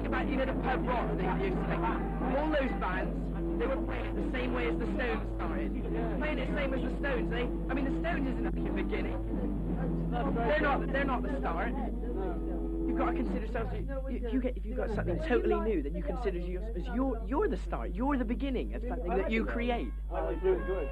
about, you know, the pub rock thing that used to like, all those bands, they were playing it the same way as the Stones started. Playing it the same as the Stones. I mean, the Stones isn't actually the beginning. They're not the start. You've got to consider yourself, if you've got something totally new, then you consider yourself as you're the start. You're the beginning of something that you create. I like doing good.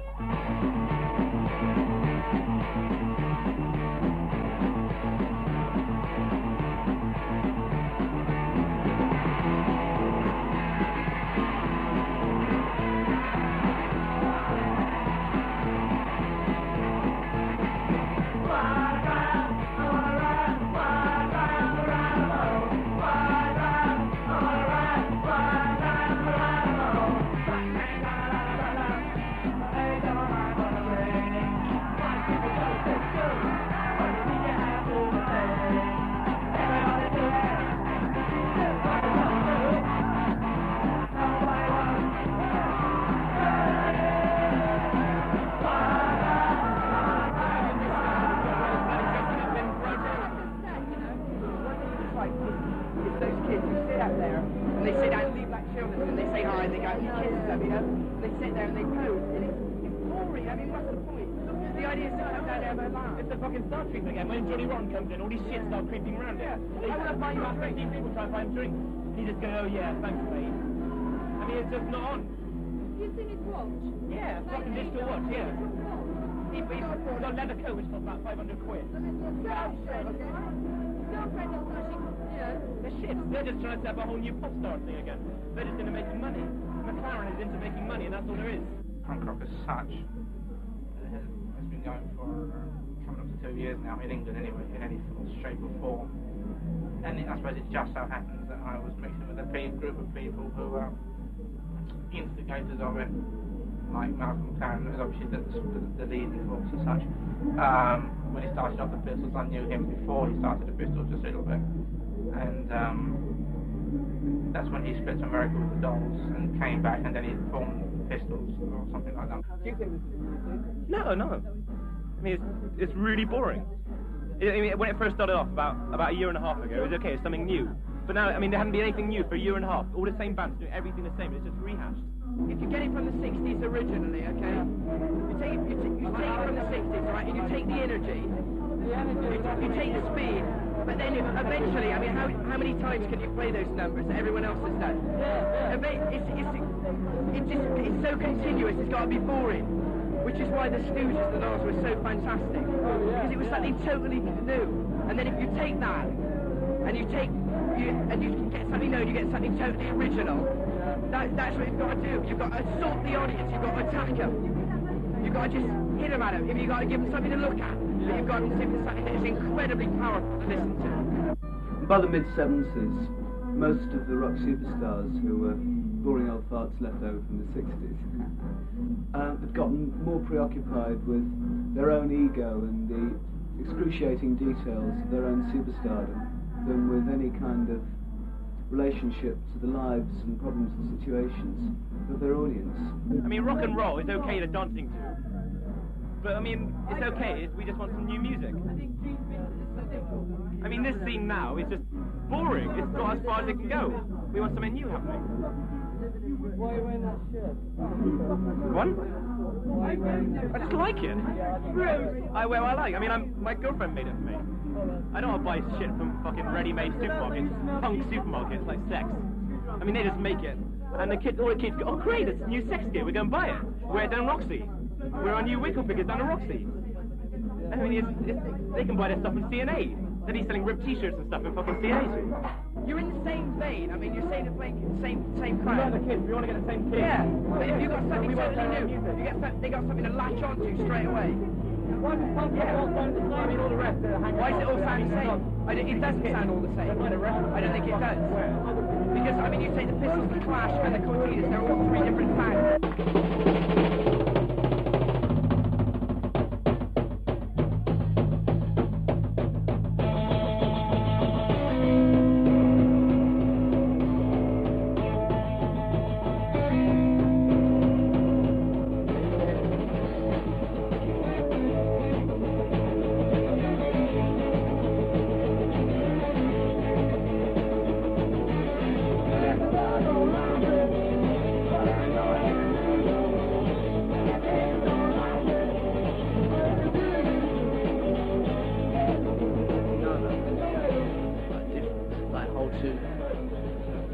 Comes in, all these shit start creeping around it. I want to buy you about 15 people try and buy him drink. He just goes, oh yeah, thanks mate. I mean, it's just not on. You've seen his watch? Yeah, fucking digital watch, yeah. He's got a leather coat which costs about 500 quid. They're shit. They're just trying to set up a whole new pop star thing again. They're just into making money. McLaren is into making money and that's all there is. Punk rock as such has been going for coming up to 2 years now in England anyway, in any shape or form. And I suppose it just so happens that I was mixing with a group of people who are instigators of it, like Malcolm McLaren, who's obviously the leading force as such. When he started off the Pistols, I knew him before he started the Pistols just a little bit. And that's when he split to America with the Dolls and came back and then he formed Pistols or something like that. Do you think this is music? No. I mean, it's really boring. I mean, when it first started off about a year and a half ago, it was okay, it's something new. But now, I mean, there hadn't been anything new for a year and a half. All the same bands doing everything the same. It's just rehashed. If you get it from the 60s originally, okay? You take it from the 60s, right? And you take the energy. You take the speed. But then eventually, I mean, how many times can you play those numbers that everyone else has done? It's so continuous, it's got to be boring. Which is why the Stooges and ours were so fantastic. Because it was something totally new. And then if you take that, and you can get something new, and you get something totally original, that's what you've got to do. You've got to assault the audience, you've got to attack them. You've got to just hit them at them. You've got to give them something to look at. But you've got to give them something that is incredibly powerful to listen to. By the mid-70s, most of the rock superstars who were boring old farts left over from the 60s had gotten more preoccupied with their own ego and the excruciating details of their own superstardom than with any kind of relationship to the lives and problems and situations of their audience. I mean, rock and roll is okay to dancing to, but I mean, it's okay, we just want some new music. I mean, this scene now is just boring. It's not as far as it can go. We want something new happening. Why are you wearing that shirt? What? I just like it. I wear what I like. I mean, my girlfriend made it for me. I don't want to buy shit from fucking ready-made supermarkets, punk supermarkets like Sex. I mean, they just make it. And all the kids go, oh great, it's a new Sex gear, we're going to buy it. We're down Roxy. We're on new Wickle figures down at Roxy. I mean, they can buy their stuff in C&A. Then he's selling ripped t-shirts and stuff in fucking C&A too. You're in the same vein. I mean, you're saying it's like same We crowd. want the kids. We want to get the same kids. Yeah, but if you've got something totally new, they got something to latch onto straight away. Why does punk all sound the same? I mean, all the rest. Why does it all sound the same? It doesn't sound all the same. I don't think it does. Because, I mean, you take the Pistols, the Clash, and the Cortinas, they're all three different sounds.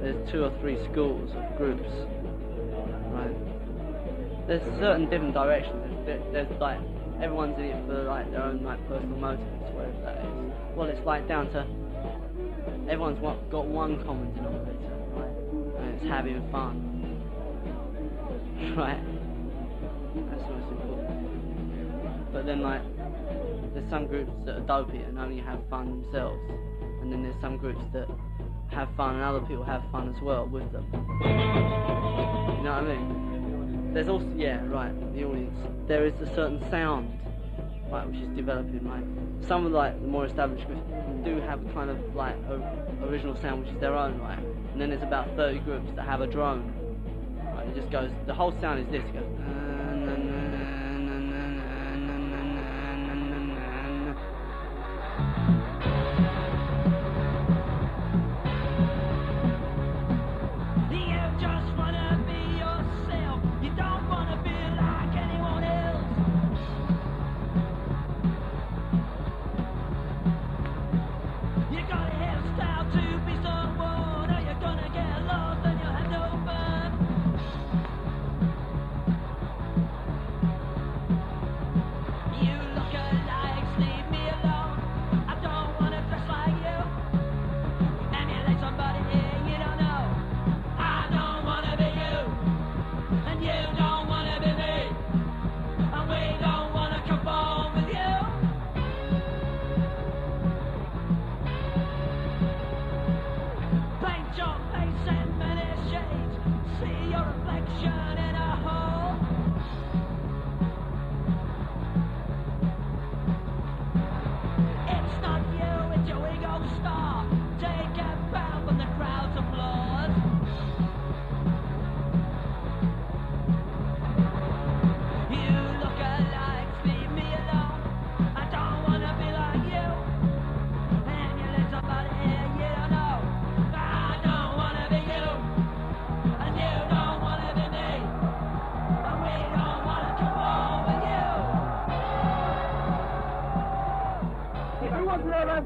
there's 2 or 3 schools of groups, right? There's certain different directions. There's like, everyone's in it for like their own like personal motives, whatever that is. Well, it's like down to, everyone's got one common denominator, right? And it's having fun, right? That's the most important. But then like, there's some groups that are dopey and only have fun themselves, and then there's some groups that have fun and other people have fun as well with them. You know what I mean? There's also, yeah, right, the audience. There is a certain sound, right, which is developing, right? Some of like the more established groups do have a kind of like original sound which is their own, right? And then there's about 30 groups that have a drone, right? It just goes, the whole sound is this, it goes,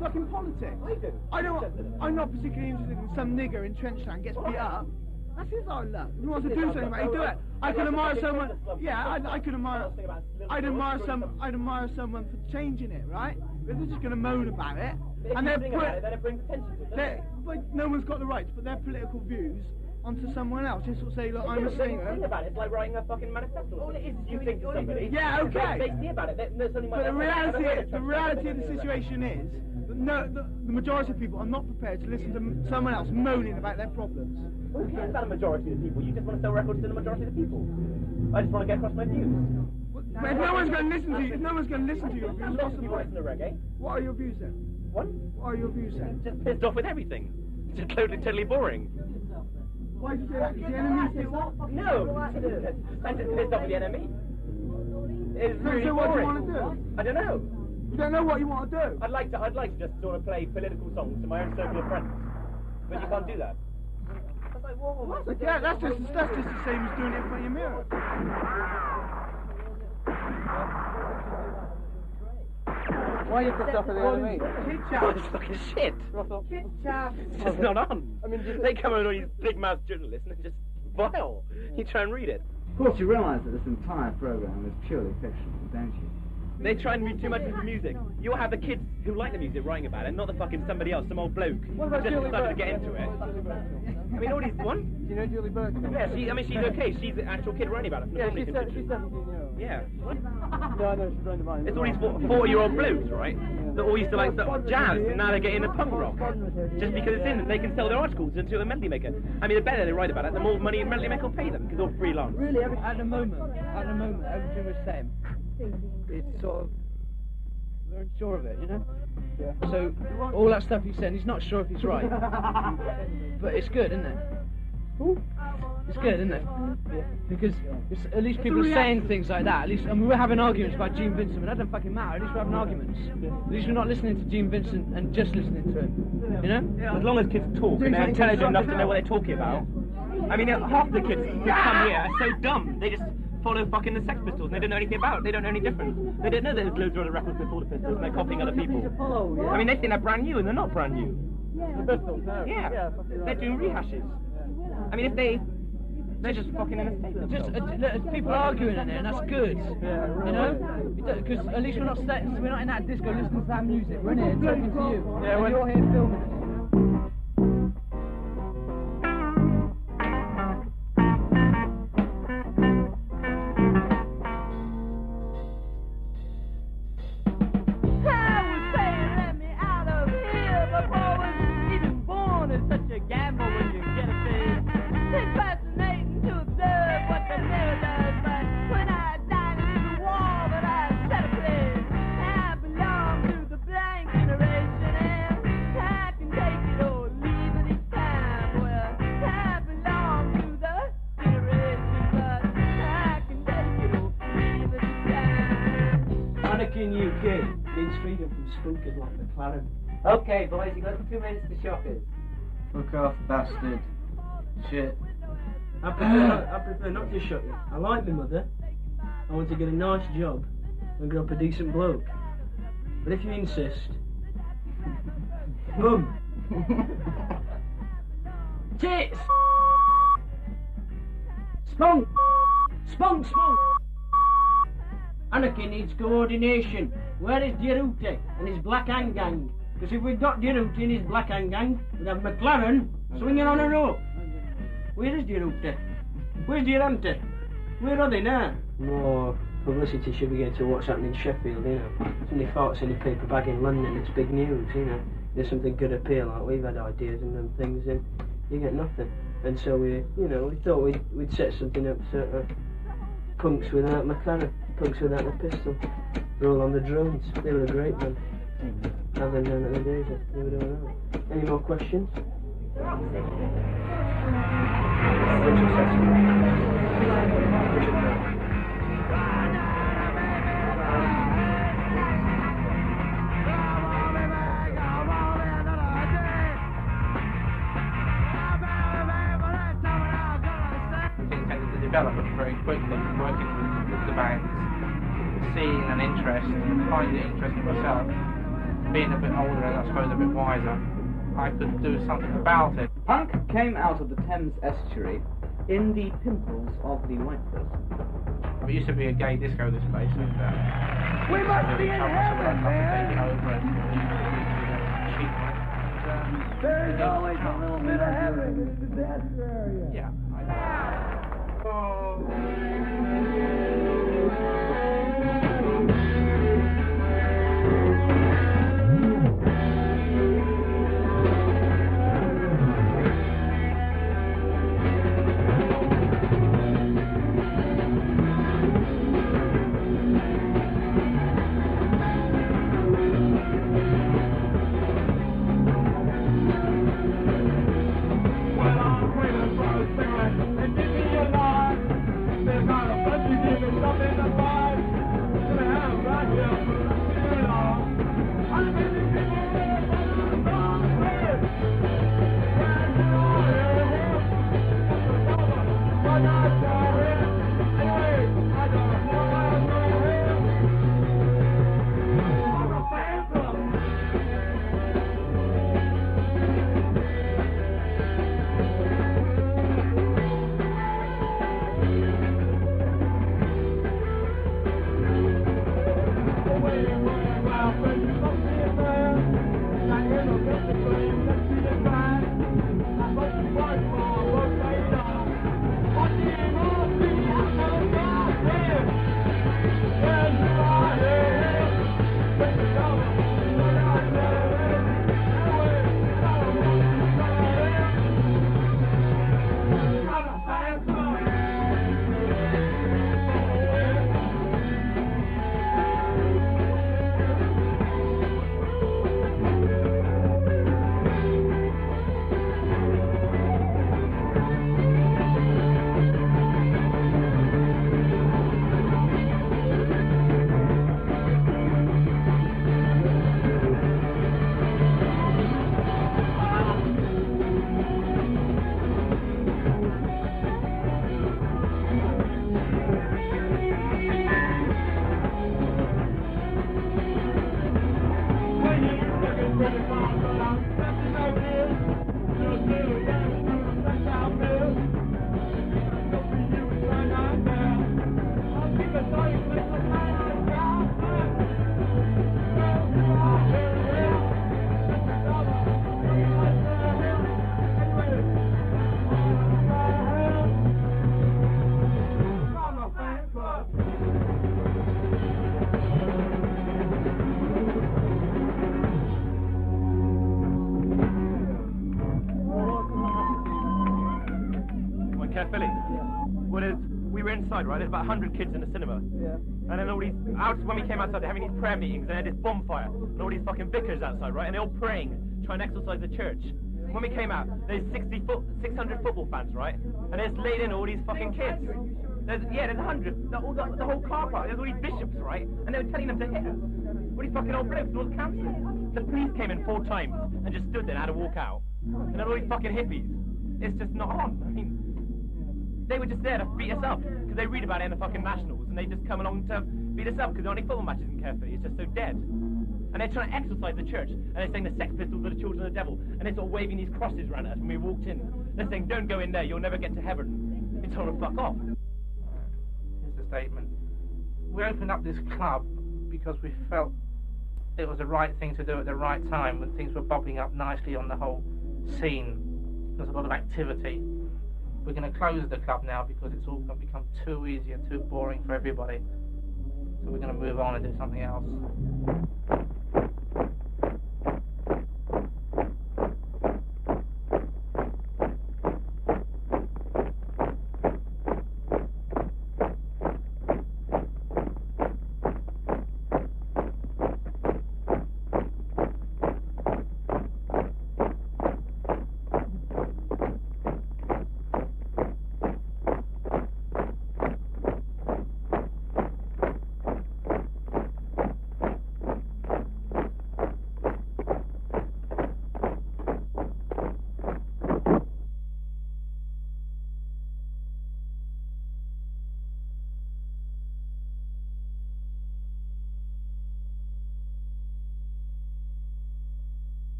Fucking politics. I'm not particularly interested in some nigger in Trenchland gets beat up. That's his own luck. He wants to do something about it, he do it. I can admire someone. Yeah, I could admire. I'd admire someone for changing it, right? If they're just going to moan about it, and then it brings attention to it. Like no one's got the right to put their political views onto someone else. Just sort of say, look, I'm a singer. Think about it. It's like writing a fucking manifesto. All it is you think to somebody. Yeah, okay. They see about it. That's only my. But the reality of the situation is that the majority of people are not prepared to listen to someone else moaning about their problems. Who cares about the majority of the people? You just want to sell records to the majority of the people. I just want to get across my views. But if no one's going to listen to you, if no one's going to listen to your views, lots of people listen to reggae. What are your views then? What? What are your views then? Just pissed off with everything. Just totally boring. Why do you say that? Is the enemy still? No, I'm just pissed off with the enemy. It's really so what do you boring. want to do? I don't know. You don't know what you want to do? I'd like to just sort of play political songs to my own circle of friends, but you can't do that. Yeah, that's just the same as doing it in front of your mirror. Why are you pissed off with the enemy? Oh, it's fucking shit. It's just not on. I mean, they come on all these big mouth journalists and just vile. You try and read it. Of course, you realise that this entire programme is purely fictional, don't you? They try and read too much into music. You'll have the kids who like the music writing about it, not the fucking somebody else, some old bloke who just decided to get into it. I mean, all these one. Do you know Julie Burke? Yeah, she's okay. She's the actual kid writing about it. Yeah, she's 17 years old. Yeah. No, I know, she's running mine. It's all these 40-year-old blokes, right? That all used to like jazz, and now they're getting into punk rock. Just because it's in, they can sell their articles into a melody maker. I mean, the better they write about it, the more money a melody maker will pay them, because they're freelance. Really, at the moment, everything we're saying, it's sort of, we're unsure of it, you know? Yeah. So, all that stuff he's saying, he's not sure if he's right. But it's good, isn't it? It's good, isn't it? Yeah. Because at least people are saying things like that. At least, I mean, we're having arguments about Gene Vincent, but that doesn't fucking matter. At least we're having arguments. At least we're not listening to Gene Vincent and just listening to him. You know? As long as kids talk and they're intelligent enough to know what they're talking about. I mean, half the kids who come here are so dumb. They just follow fucking the Sex Pistols and they don't know anything about it. They don't know any different. They don't know there's loads of other records before the Pistols and they're copying other people. I mean, they think they're brand new and they're not brand new. Yeah, they're doing rehashes. I mean, if they're just fucking in a state. Just people arguing in it, and that's good. You know, because at least we're not in that disco listening to that music. We're in here talking to you. Yeah, and you're here filming us. Okay, boys, you got 2 minutes to shoppers. Fuck off, bastard. Shit. I prefer not to shop you. I like my mother. I want to get a nice job and grow up a decent bloke. But if you insist... Boom! Tits! Spunk! Spunk, spunk! Anarchy needs coordination. Where is Giruti and his Black Hand Gang? Because if we'd got Giruti and his Black Hand Gang, we'd have McLaren swinging on a rope. Where is Giruti? Where's Girante? Where are they now? More publicity should be getting to what's happening in Sheffield, you know. Somebody farts in a paper bag in London, it's big news, you know. There's something good appeal, like we've had ideas and them things, and you get nothing. And so we thought we'd set something up, sort of punks without McLaren, punks without the pistol, roll on the drones. They were a great band. Haven't done it in the days, they were doing that. Any more questions? Things tended to develop very quickly, working with the bands, seeing an interest, finding it interesting myself, being a bit older and I suppose a bit wiser, I could do something about it. Punk came out of the Thames estuary in the pimples of the Whiteford. It used to be a gay disco, this place, and We must be in heaven, man! There is always a little bit of heaven in the dance area. Yeah. Well, I'm waiting for a cigarette, and give me your line. Caerphilly. Well, we were inside, right? There's about 100 kids in the cinema. Yeah. And then all these, when we came outside, they're having these prayer meetings, and they had this bonfire, and all these fucking vicars outside, right? And they're all praying, trying to exorcise the church. When we came out, there's 600 football fans, right? And they're just laid in all these fucking kids. There's 100. The whole car park. There's all these bishops, right? And they were telling them to hit us. All these fucking old blokes, all the councillors. The police came in 4 times and just stood there and had to walk out. And then all these fucking hippies. It's just not on. I mean, they were just there to beat us up because they read about it in the fucking Nationals, and they just come along to beat us up because there aren't any football matches in Caerphilly. It's just so dead. And they're trying to exorcise the church, and they're saying the Sex Pistols are the children of the devil, and they're sort of waving these crosses around at us when we walked in. They're saying, don't go in there, you'll never get to heaven. We told them to fuck off. Here's the statement. We opened up this club because we felt it was the right thing to do at the right time when things were bubbling up nicely on the whole scene. There's a lot of activity. We're going to close the club now because it's all going to become too easy and too boring for everybody. So we're going to move on and do something else.